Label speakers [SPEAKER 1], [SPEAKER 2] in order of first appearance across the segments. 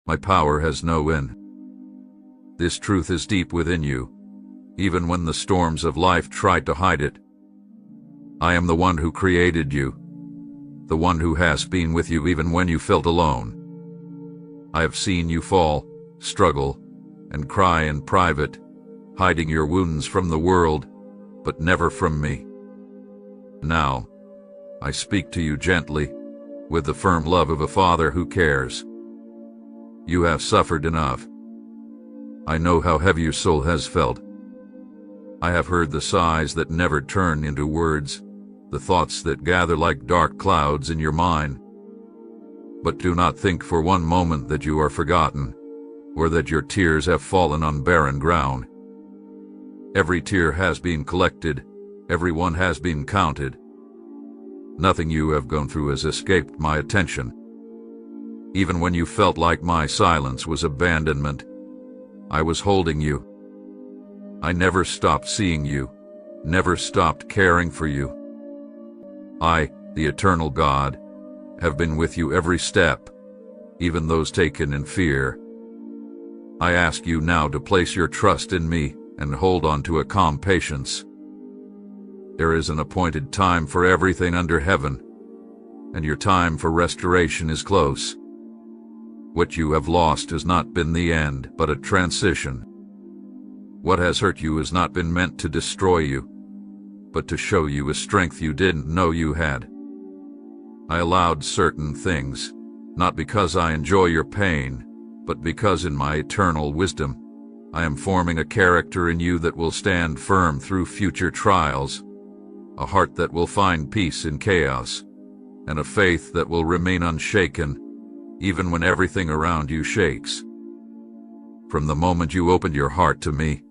[SPEAKER 1] My power has no end. This truth is deep within you, even when the storms of life try to hide it. I am the one who created you, the one who has been with you even when you felt alone. I have seen you fall, struggle, and cry in private, hiding your wounds from the world, but never from me. Now, I speak to you gently, with the firm love of a father who cares. You have suffered enough. I know how heavy your soul has felt. I have heard the sighs that never turn into words, the thoughts that gather like dark clouds in your mind. But do not think for one moment that you are forgotten, or that your tears have fallen on barren ground. Every tear has been collected, every one has been counted. Nothing you have gone through has escaped my attention. Even when you felt like my silence was abandonment, I was holding you. I never stopped seeing you, never stopped caring for you. I, the eternal God, have been with you every step, even those taken in fear. I ask you now to place your trust in me and hold on to a calm patience. There is an appointed time for everything under heaven, and your time for restoration is close. What you have lost has not been the end, but a transition. What has hurt you has not been meant to destroy you, but to show you a strength you didn't know you had. I allowed certain things, not because I enjoy your pain, but because in my eternal wisdom, I am forming a character in you that will stand firm through future trials, a heart that will find peace in chaos, and a faith that will remain unshaken, even when everything around you shakes. From the moment you opened your heart to me,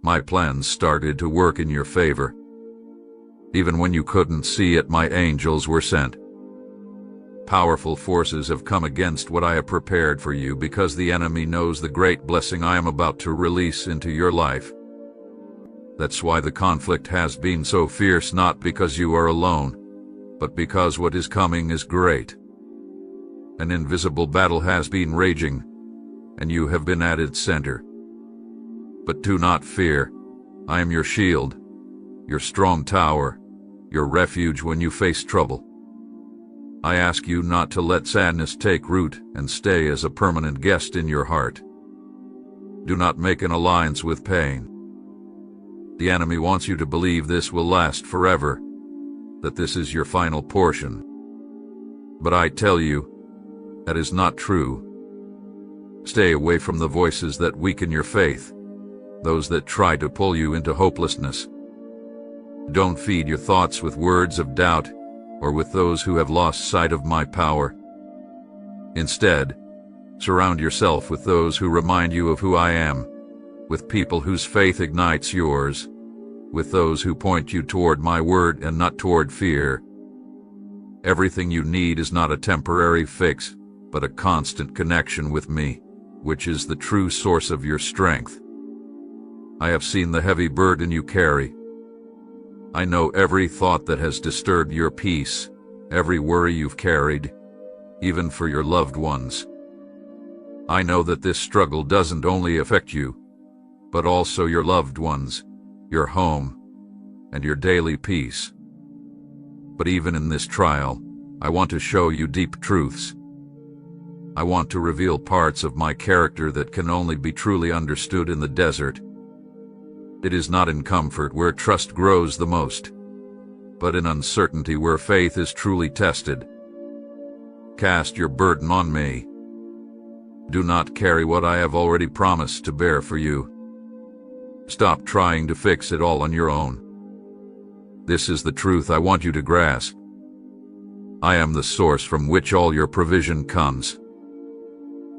[SPEAKER 1] my plans started to work in your favor. Even when you couldn't see it, my angels were sent. Powerful forces have come against what I have prepared for you because the enemy knows the great blessing I am about to release into your life. That's why the conflict has been so fierce, not because you are alone, but because what is coming is great. An invisible battle has been raging, and you have been at its center. But do not fear. I am your shield, your strong tower, your refuge when you face trouble. I ask you not to let sadness take root and stay as a permanent guest in your heart. Do not make an alliance with pain. The enemy wants you to believe this will last forever, that this is your final portion. But I tell you, that is not true. Stay away from the voices that weaken your faith, those that try to pull you into hopelessness. Don't feed your thoughts with words of doubt or with those who have lost sight of my power. Instead, surround yourself with those who remind you of who I am, with people whose faith ignites yours, with those who point you toward my word and not toward fear. Everything you need is not a temporary fix, but a constant connection with me, which is the true source of your strength. I have seen the heavy burden you carry. I know every thought that has disturbed your peace, every worry you've carried, even for your loved ones. I know that this struggle doesn't only affect you, but also your loved ones, your home, and your daily peace. But even in this trial, I want to show you deep truths. I want to reveal parts of my character that can only be truly understood in the desert. It is not in comfort where trust grows the most, but in uncertainty where faith is truly tested. Cast your burden on me. Do not carry what I have already promised to bear for you. Stop trying to fix it all on your own. This is the truth I want you to grasp. I am the source from which all your provision comes.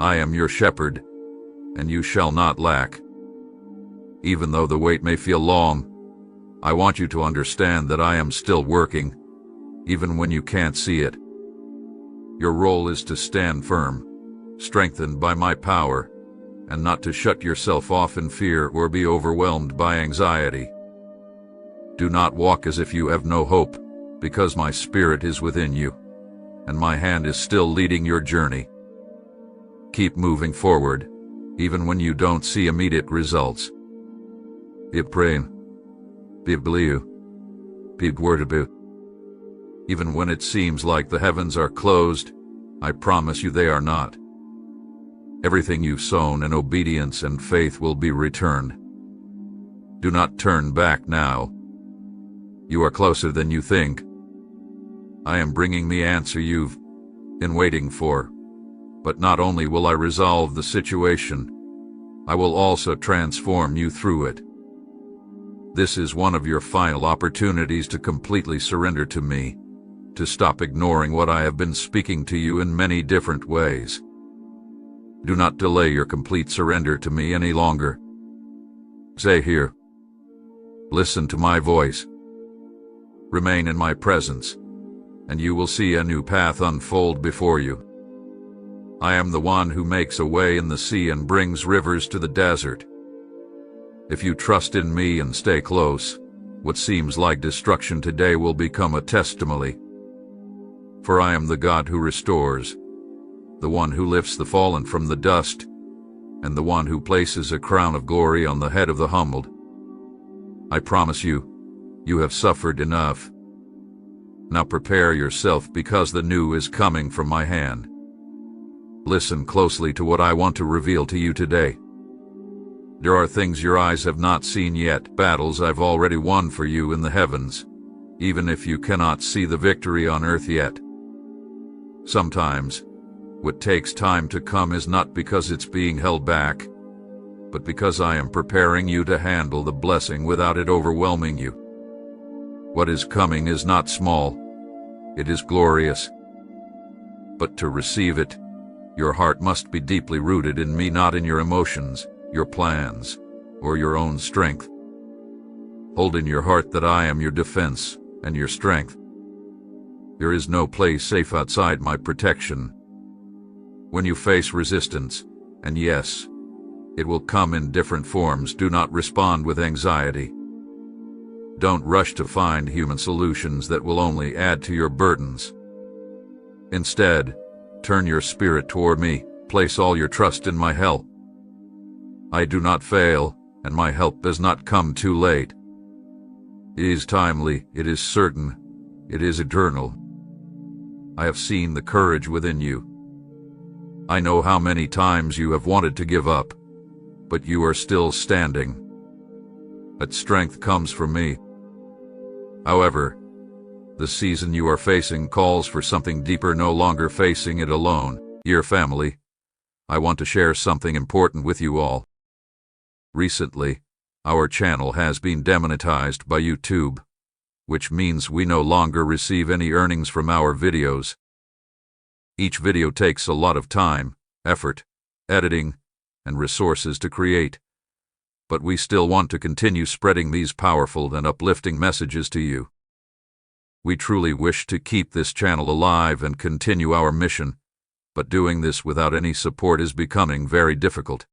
[SPEAKER 1] I am your shepherd, and you shall not lack. Even though the wait may feel long, I want you to understand that I am still working, even when you can't see it. Your role is to stand firm, strengthened by my power, and not to shut yourself off in fear or be overwhelmed by anxiety. Do not walk as if you have no hope, because my spirit is within you, and my hand is still leading your journey. Keep moving forward, even when you don't see immediate results. Be praying. Be believe. Be worthy. Even when it seems like the heavens are closed, I promise you they are not. Everything you've sown in obedience and faith will be returned. Do not turn back now. You are closer than you think. I am bringing the answer you've been waiting for. But not only will I resolve the situation, I will also transform you through it. This is one of your final opportunities to completely surrender to me, to stop ignoring what I have been speaking to you in many different ways. Do not delay your complete surrender to me any longer. Stay here. Listen to my voice. Remain in my presence, and you will see a new path unfold before you. I am the one who makes a way in the sea and brings rivers to the desert. If you trust in me and stay close, what seems like destruction today will become a testimony. For I am the God who restores, the one who lifts the fallen from the dust, and the one who places a crown of glory on the head of the humbled. I promise you, you have suffered enough. Now prepare yourself, because the new is coming from my hand. Listen closely to what I want to reveal to you today. There are things your eyes have not seen yet, battles I've already won for you in the heavens, even if you cannot see the victory on earth yet. Sometimes, what takes time to come is not because it's being held back, but because I am preparing you to handle the blessing without it overwhelming you. What is coming is not small, it is glorious. But to receive it, your heart must be deeply rooted in me, not in your emotions, your plans, or your own strength. Hold in your heart that I am your defense and your strength. There is no place safe outside my protection. When you face resistance, and yes, it will come in different forms, do not respond with anxiety. Don't rush to find human solutions that will only add to your burdens. Instead, turn your spirit toward me, place all your trust in my help. I do not fail, and my help does not come too late. It is timely, it is certain, it is eternal. I have seen the courage within you. I know how many times you have wanted to give up, but you are still standing. That strength comes from me. However, the season you are facing calls for something deeper, no longer facing it alone. Dear family, I want to share something important with you all. Recently, our channel has been demonetized by YouTube, which means we no longer receive any earnings from our videos. Each video takes a lot of time, effort, editing, and resources to create, but we still want to continue spreading these powerful and uplifting messages to you. We truly wish to keep this channel alive and continue our mission, but doing this without any support is becoming very difficult.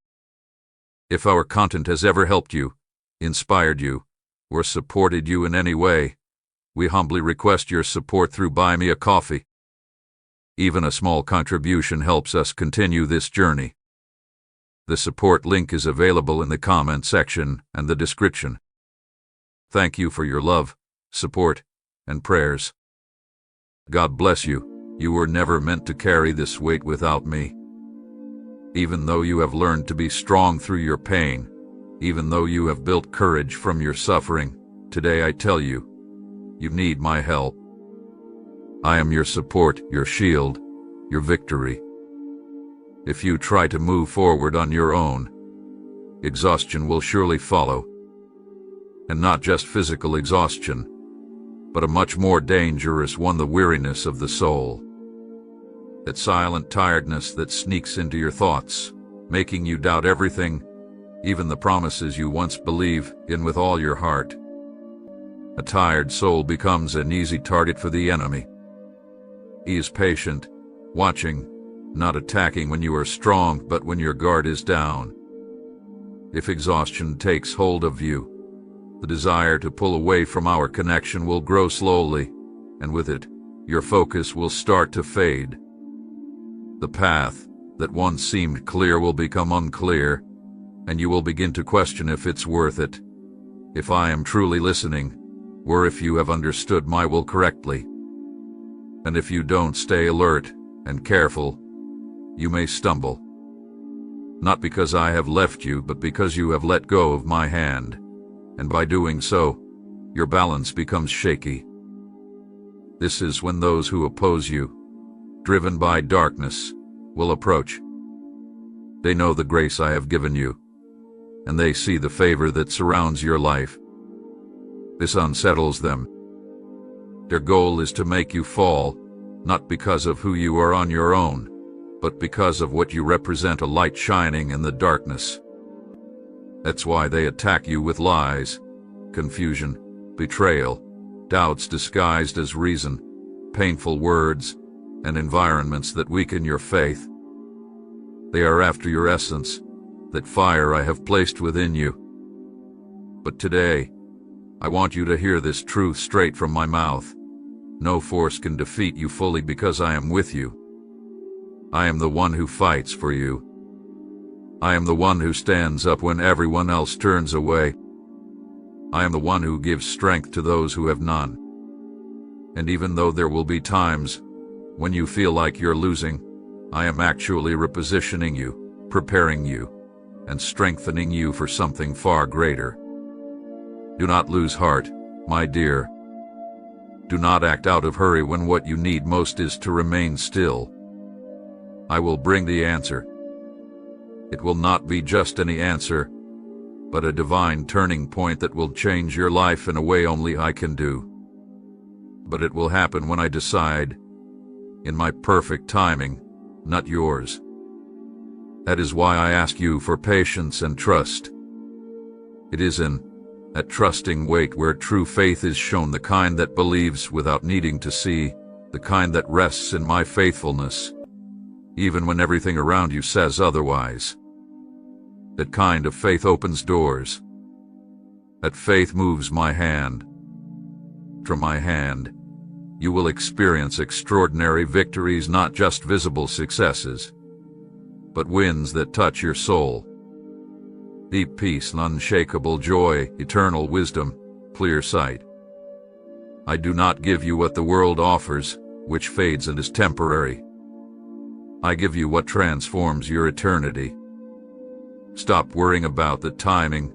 [SPEAKER 1] If our content has ever helped you, inspired you, or supported you in any way, we humbly request your support through Buy Me a Coffee. Even a small contribution helps us continue this journey. The support link is available in the comment section and the description. Thank you for your love, support, and prayers. God bless you. You were never meant to carry this weight without me. Even though you have learned to be strong through your pain, even though you have built courage from your suffering, today I tell you, you need my help. I am your support, your shield, your victory. If you try to move forward on your own, exhaustion will surely follow. And not just physical exhaustion, but a much more dangerous one, the weariness of the soul. That silent tiredness that sneaks into your thoughts, making you doubt everything, even the promises you once believed in with all your heart. A tired soul becomes an easy target for the enemy. He is patient, watching, not attacking when you are strong, but when your guard is down. If exhaustion takes hold of you, the desire to pull away from our connection will grow slowly, and with it, your focus will start to fade. The path that once seemed clear will become unclear, and you will begin to question if it's worth it, if I am truly listening, or if you have understood my will correctly. And if you don't stay alert and careful, you may stumble. Not because I have left you, but because you have let go of my hand, and by doing so, your balance becomes shaky. This is when those who oppose you, driven by darkness, will approach. They know the grace I have given you, and they see the favor that surrounds your life. This unsettles them. Their goal is to make you fall, not because of who you are on your own, but because of what you represent, a light shining in the darkness. That's why they attack you with lies, confusion, betrayal, doubts disguised as reason, painful words, and environments that weaken your faith. They are after your essence, that fire I have placed within you. But today, I want you to hear this truth straight from my mouth. No force can defeat you fully because I am with you. I am the one who fights for you. I am the one who stands up when everyone else turns away. I am the one who gives strength to those who have none. And even though there will be times when you feel like you're losing, I am actually repositioning you, preparing you, and strengthening you for something far greater. Do not lose heart, my dear. Do not act out of hurry when what you need most is to remain still. I will bring the answer. It will not be just any answer, but a divine turning point that will change your life in a way only I can do. But it will happen when I decide, in my perfect timing, not yours. That is why I ask you for patience and trust. It is in that trusting wait where true faith is shown, the kind that believes without needing to see, the kind that rests in my faithfulness, even when everything around you says otherwise. That kind of faith opens doors. That faith moves my hand. From my hand, you will experience extraordinary victories, not just visible successes, but wins that touch your soul. Deep peace and unshakable joy, eternal wisdom, clear sight. I do not give you what the world offers, which fades and is temporary. I give you what transforms your eternity. Stop worrying about the timing,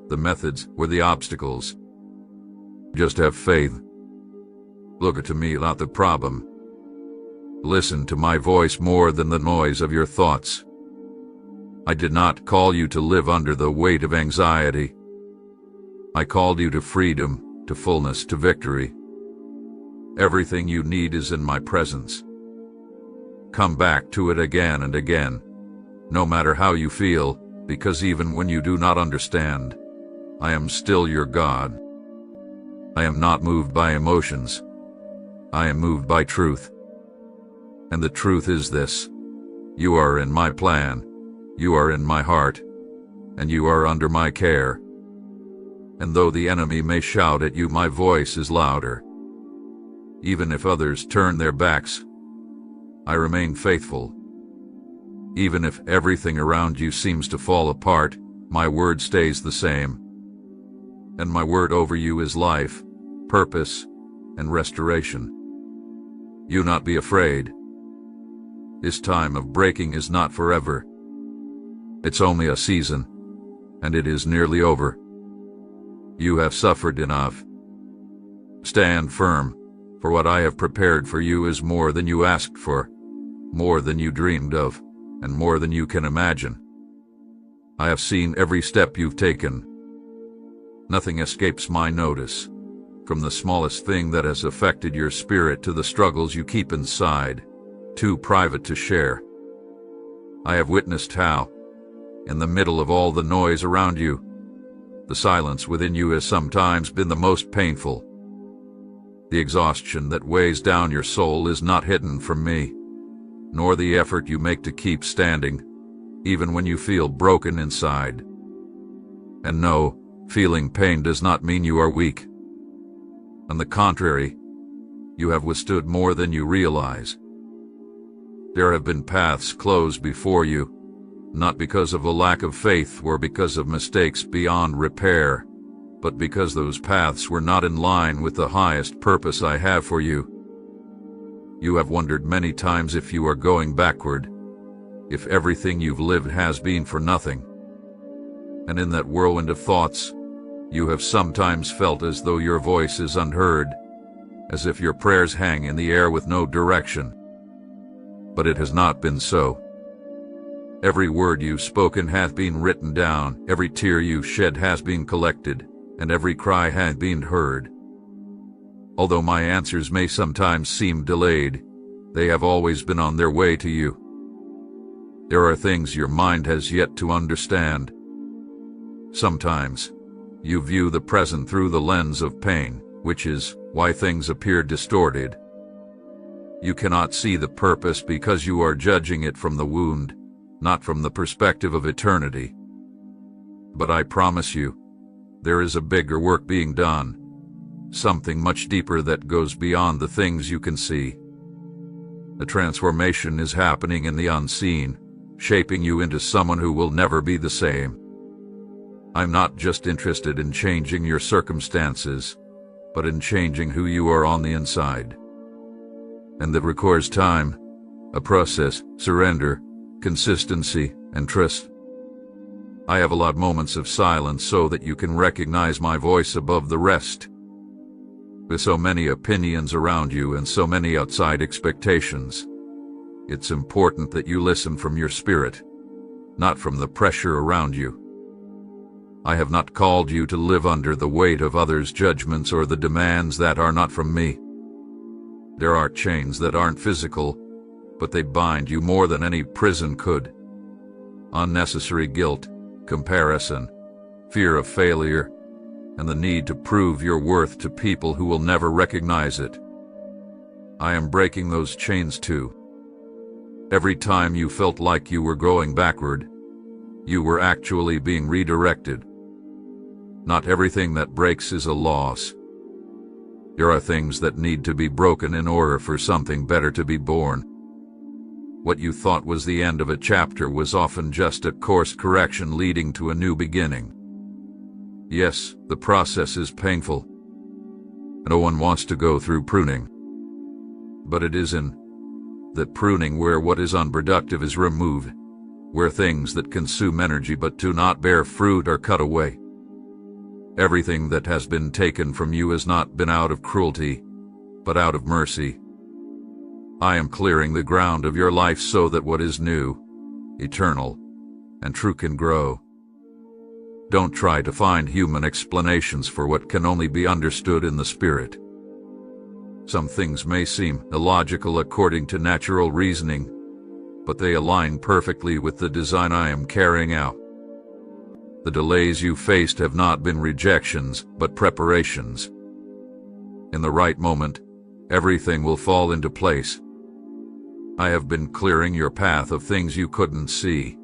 [SPEAKER 1] the methods, or the obstacles. Just have faith. Look to me, not the problem. Listen to my voice more than the noise of your thoughts. I did not call you to live under the weight of anxiety. I called you to freedom, to fullness, to victory. Everything you need is in my presence. Come back to it again and again, no matter how you feel, because even when you do not understand, I am still your God. I am not moved by emotions. I am moved by truth. And the truth is this: you are in my plan, you are in my heart, and you are under my care. And though the enemy may shout at you, my voice is louder. Even if others turn their backs, I remain faithful. Even if everything around you seems to fall apart, my word stays the same. And my word over you is life, purpose, and restoration. Do not be afraid. This time of breaking is not forever. It's only a season, and it is nearly over. You have suffered enough. Stand firm, for what I have prepared for you is more than you asked for, more than you dreamed of, and more than you can imagine. I have seen every step you've taken. Nothing escapes my notice, from the smallest thing that has affected your spirit to the struggles you keep inside, too private to share. I have witnessed how, in the middle of all the noise around you, the silence within you has sometimes been the most painful. The exhaustion that weighs down your soul is not hidden from me, nor the effort you make to keep standing, even when you feel broken inside. And no, feeling pain does not mean you are weak. On the contrary, you have withstood more than you realize. There have been paths closed before you, not because of a lack of faith or because of mistakes beyond repair, but because those paths were not in line with the highest purpose I have for you. You have wondered many times if you are going backward, if everything you've lived has been for nothing. And in that whirlwind of thoughts, you have sometimes felt as though your voice is unheard, as if your prayers hang in the air with no direction. But it has not been so. Every word you've spoken hath been written down, every tear you've shed has been collected, and every cry hath been heard. Although my answers may sometimes seem delayed, they have always been on their way to you. There are things your mind has yet to understand. Sometimes, you view the present through the lens of pain, which is why things appear distorted. You cannot see the purpose because you are judging it from the wound, not from the perspective of eternity. But I promise you, there is a bigger work being done, something much deeper that goes beyond the things you can see. A transformation is happening in the unseen, shaping you into someone who will never be the same. I'm not just interested in changing your circumstances, but in changing who you are on the inside. And that requires time, a process, surrender, consistency, and trust. I have allowed moments of silence so that you can recognize my voice above the rest. With so many opinions around you and so many outside expectations, it's important that you listen from your spirit, not from the pressure around you. I have not called you to live under the weight of others' judgments or the demands that are not from me. There are chains that aren't physical, but they bind you more than any prison could. Unnecessary guilt, comparison, fear of failure, and the need to prove your worth to people who will never recognize it. I am breaking those chains too. Every time you felt like you were going backward, you were actually being redirected. Not everything that breaks is a loss. There are things that need to be broken in order for something better to be born. What you thought was the end of a chapter was often just a course correction leading to a new beginning. Yes, the process is painful. No one wants to go through pruning. But it is in that pruning where what is unproductive is removed, where things that consume energy but do not bear fruit are cut away. Everything that has been taken from you has not been out of cruelty, but out of mercy. I am clearing the ground of your life so that what is new, eternal, and true can grow. Don't try to find human explanations for what can only be understood in the Spirit. Some things may seem illogical according to natural reasoning, but they align perfectly with the design I am carrying out. The delays you faced have not been rejections, but preparations. In the right moment, everything will fall into place. I have been clearing your path of things you couldn't see,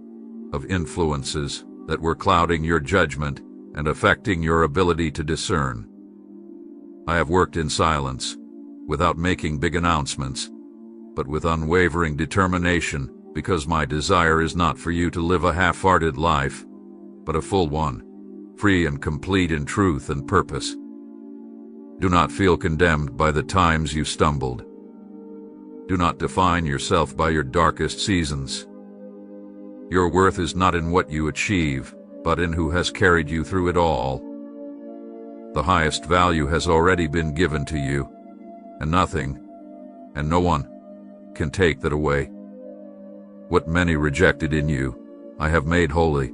[SPEAKER 1] of influences that were clouding your judgment and affecting your ability to discern. I have worked in silence, without making big announcements, but with unwavering determination, because my desire is not for you to live a half-hearted life, but a full one, free and complete in truth and purpose. Do not feel condemned by the times you stumbled. Do not define yourself by your darkest seasons. Your worth is not in what you achieve, but in who has carried you through it all. The highest value has already been given to you, and nothing, and no one, can take that away. What many rejected in you, I have made holy.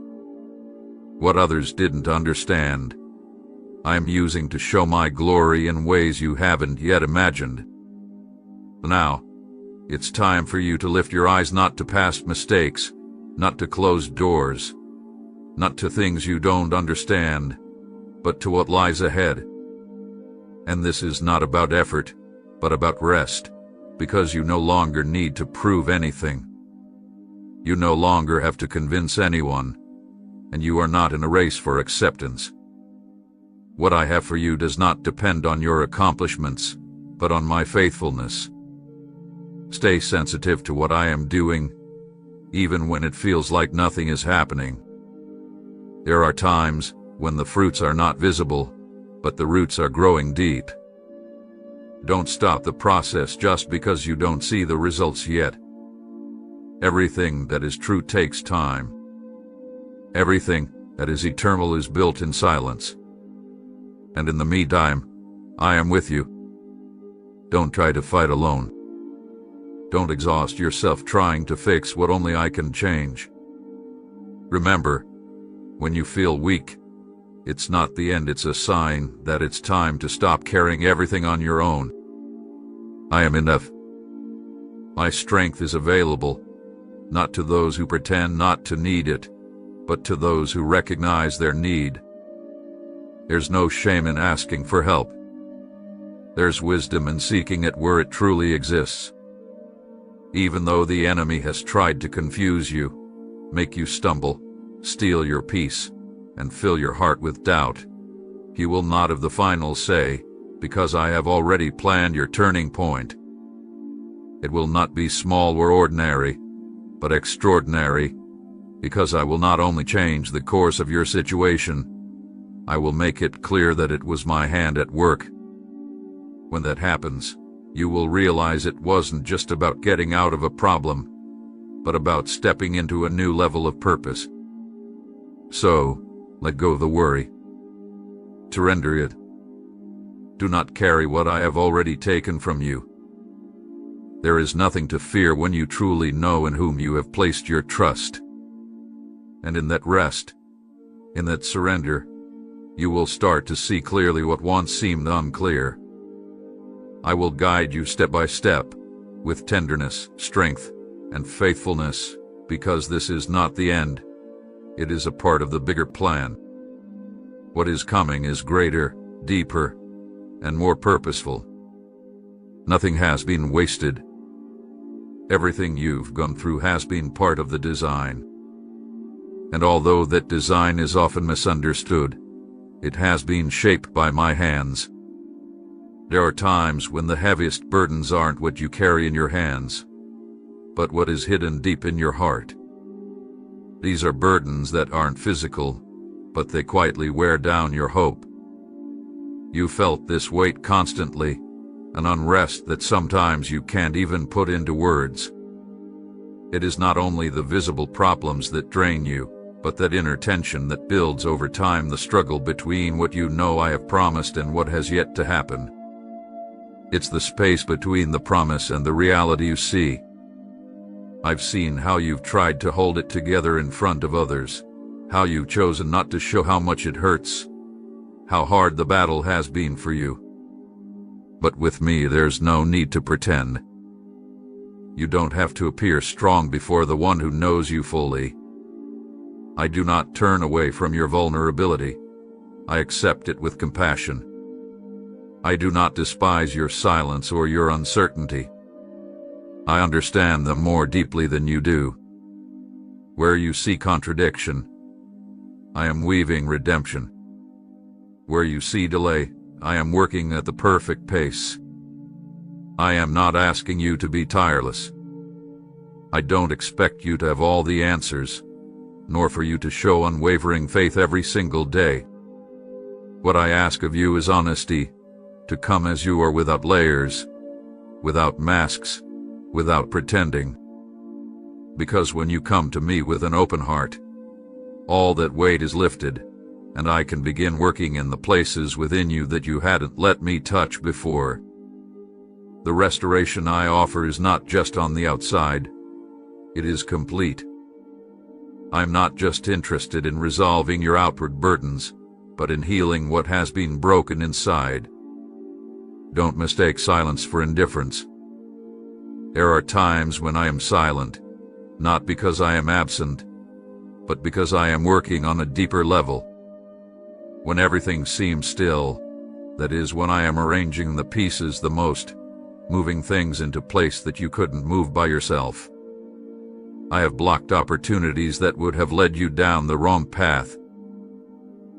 [SPEAKER 1] What others didn't understand, I am using to show my glory in ways you haven't yet imagined. Now, it's time for you to lift your eyes not to past mistakes, not to closed doors, not to things you don't understand, but to what lies ahead. And this is not about effort, but about rest, because you no longer need to prove anything. You no longer have to convince anyone, and you are not in a race for acceptance. What I have for you does not depend on your accomplishments, but on my faithfulness. Stay sensitive to what I am doing, even when it feels like nothing is happening. There are times when the fruits are not visible, but the roots are growing deep. Don't stop the process just because you don't see the results yet. Everything that is true takes time. Everything that is eternal is built in silence. And in the meantime, I am with you. Don't try to fight alone. Don't exhaust yourself trying to fix what only I can change. Remember, when you feel weak, it's not the end, it's a sign that it's time to stop carrying everything on your own. I am enough. My strength is available, not to those who pretend not to need it, but to those who recognize their need. There's no shame in asking for help. There's wisdom in seeking it where it truly exists. Even though the enemy has tried to confuse you, make you stumble, steal your peace, and fill your heart with doubt, he will not have the final say, because I have already planned your turning point. It will not be small or ordinary, but extraordinary, because I will not only change the course of your situation, I will make it clear that it was my hand at work. When that happens, you will realize it wasn't just about getting out of a problem, but about stepping into a new level of purpose. So, let go of the worry. Surrender it. Do not carry what I have already taken from you. There is nothing to fear when you truly know in whom you have placed your trust. And in that rest, in that surrender, you will start to see clearly what once seemed unclear. I will guide you step by step, with tenderness, strength, and faithfulness, because this is not the end. It is a part of the bigger plan. What is coming is greater, deeper, and more purposeful. Nothing has been wasted. Everything you've gone through has been part of the design. And although that design is often misunderstood, it has been shaped by my hands. There are times when the heaviest burdens aren't what you carry in your hands, but what is hidden deep in your heart. These are burdens that aren't physical, but they quietly wear down your hope. You felt this weight constantly, an unrest that sometimes you can't even put into words. It is not only the visible problems that drain you, but that inner tension that builds over time, the struggle between what you know I have promised and what has yet to happen. It's the space between the promise and the reality you see. I've seen how you've tried to hold it together in front of others, how you've chosen not to show how much it hurts, how hard the battle has been for you. But with me, there's no need to pretend. You don't have to appear strong before the one who knows you fully. I do not turn away from your vulnerability. I accept it with compassion. I do not despise your silence or your uncertainty. I understand them more deeply than you do. Where you see contradiction, I am weaving redemption. Where you see delay, I am working at the perfect pace. I am not asking you to be tireless. I don't expect you to have all the answers, nor for you to show unwavering faith every single day. What I ask of you is honesty, to come as you are, without layers, without masks, without pretending. Because when you come to me with an open heart, all that weight is lifted, and I can begin working in the places within you that you hadn't let me touch before. The restoration I offer is not just on the outside, it is complete. I'm not just interested in resolving your outward burdens, but in healing what has been broken inside. Don't mistake silence for indifference. There are times when I am silent, not because I am absent, but because I am working on a deeper level. When everything seems still, that is when I am arranging the pieces the most, moving things into place that you couldn't move by yourself. I have blocked opportunities that would have led you down the wrong path.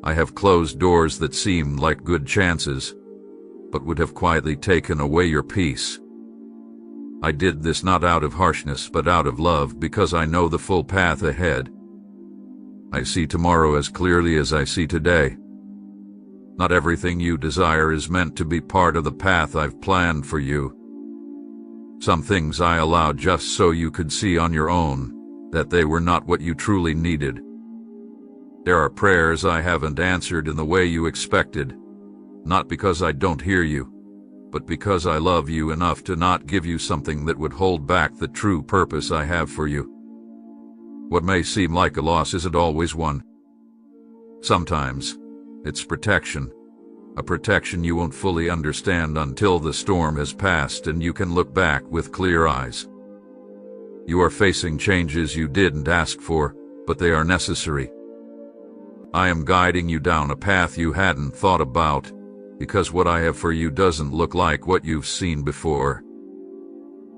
[SPEAKER 1] I have closed doors that seemed like good chances, but would have quietly taken away your peace. I did this not out of harshness but out of love, because I know the full path ahead. I see tomorrow as clearly as I see today. Not everything you desire is meant to be part of the path I've planned for you. Some things I allowed just so you could see on your own that they were not what you truly needed. There are prayers I haven't answered in the way you expected, not because I don't hear you, but because I love you enough to not give you something that would hold back the true purpose I have for you. What may seem like a loss isn't always one. Sometimes it's protection, a protection you won't fully understand until the storm has passed and you can look back with clear eyes. You are facing changes you didn't ask for, but they are necessary. I am guiding you down a path you hadn't thought about, because what I have for you doesn't look like what you've seen before.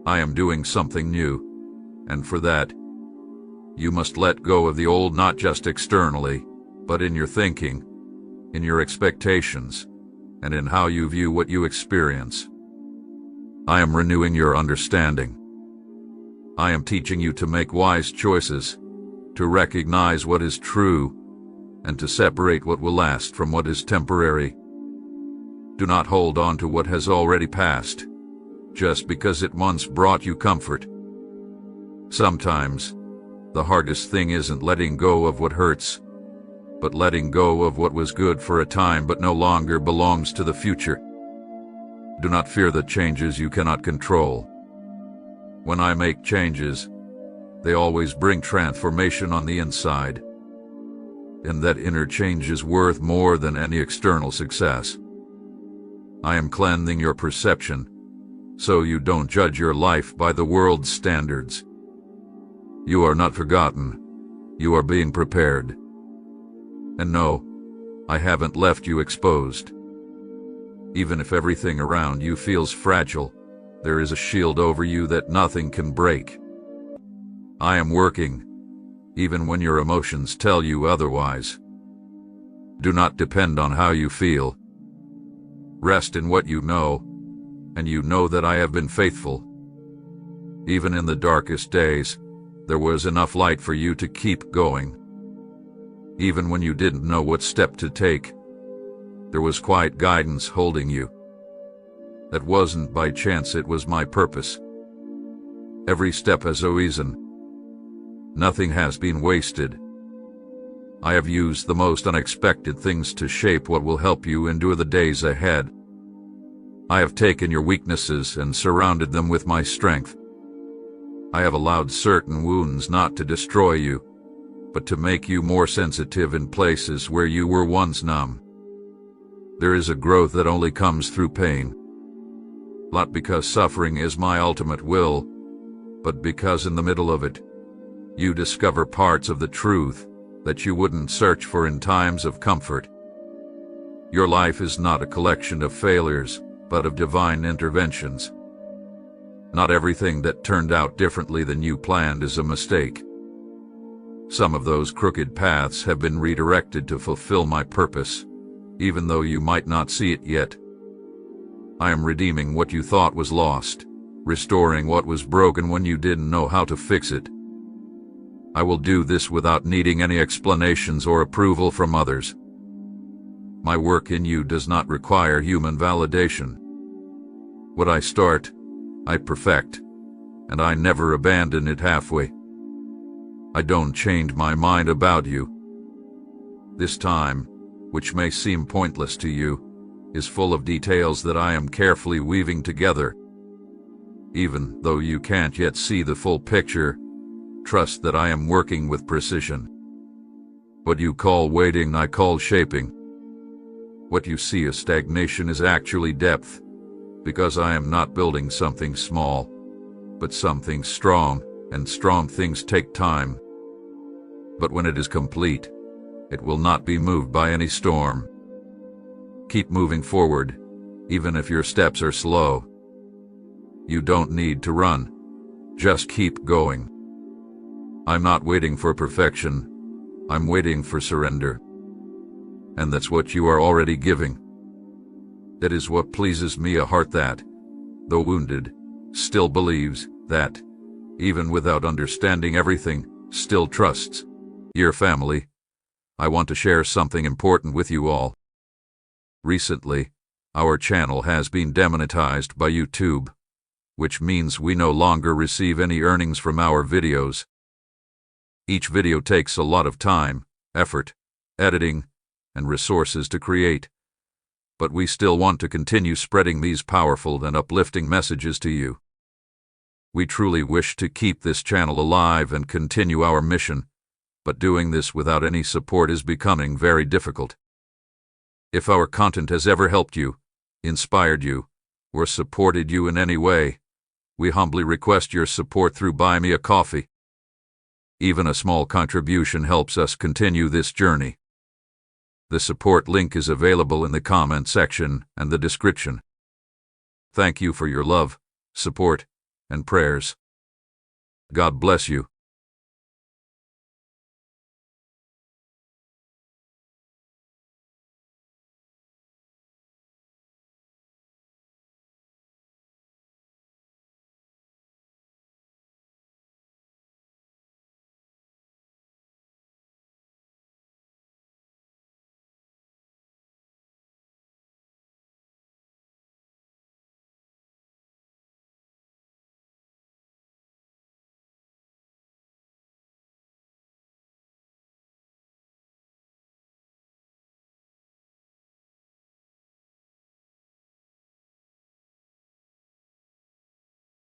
[SPEAKER 1] I am doing something new, and for that, you must let go of the old, not just externally, but in your thinking, in your expectations, and in how you view what you experience. I am renewing your understanding. I am teaching you to make wise choices, to recognize what is true, and to separate what will last from what is temporary. Do not hold on to what has already passed, just because it once brought you comfort. Sometimes, the hardest thing isn't letting go of what hurts, but letting go of what was good for a time but no longer belongs to the future. Do not fear the changes you cannot control. When I make changes, they always bring transformation on the inside. And that inner change is worth more than any external success. I am cleansing your perception, so you don't judge your life by the world's standards. You are not forgotten. You are being prepared. And no, I haven't left you exposed. Even if everything around you feels fragile, there is a shield over you that nothing can break. I am working, even when your emotions tell you otherwise. Do not depend on how you feel. Rest in what you know, and you know that I have been faithful. Even in the darkest days, there was enough light for you to keep going. Even when you didn't know what step to take, there was quiet guidance holding you. That wasn't by chance, it was my purpose. Every step has a reason. Nothing has been wasted. I have used the most unexpected things to shape what will help you endure the days ahead. I have taken your weaknesses and surrounded them with my strength. I have allowed certain wounds not to destroy you, but to make you more sensitive in places where you were once numb. There is a growth that only comes through pain. Not because suffering is my ultimate will, but because in the middle of it, you discover parts of the truth that you wouldn't search for in times of comfort. Your life is not a collection of failures, but of divine interventions. Not everything that turned out differently than you planned is a mistake. Some of those crooked paths have been redirected to fulfill my purpose, even though you might not see it yet. I am redeeming what you thought was lost, restoring what was broken when you didn't know how to fix it. I will do this without needing any explanations or approval from others. My work in you does not require human validation. What I start, I perfect, and I never abandon it halfway. I don't change my mind about you. This time, which may seem pointless to you, is full of details that I am carefully weaving together. Even though you can't yet see the full picture, trust that I am working with precision. What you call waiting, I call shaping. What you see as stagnation is actually depth, because I am not building something small, but something strong, and strong things take time. But when it is complete, it will not be moved by any storm. Keep moving forward, even if your steps are slow. You don't need to run. Just keep going. I'm not waiting for perfection. I'm waiting for surrender. And that's what you are already giving. That is what pleases me, a heart that, though wounded, still believes, that, even without understanding everything, still trusts. Dear family, I want to share something important with you all. Recently, our channel has been demonetized by YouTube, which means we no longer receive any earnings from our videos. Each video takes a lot of time, effort, editing, and resources to create, but we still want to continue spreading these powerful and uplifting messages to you. We truly wish to keep this channel alive and continue our mission, but doing this without any support is becoming very difficult. If our content has ever helped you, inspired you, or supported you in any way, we humbly request your support through Buy Me a Coffee. Even a small contribution helps us continue this journey. The support link is available in the comment section and the description. Thank you for your love, support, and prayers. God bless you.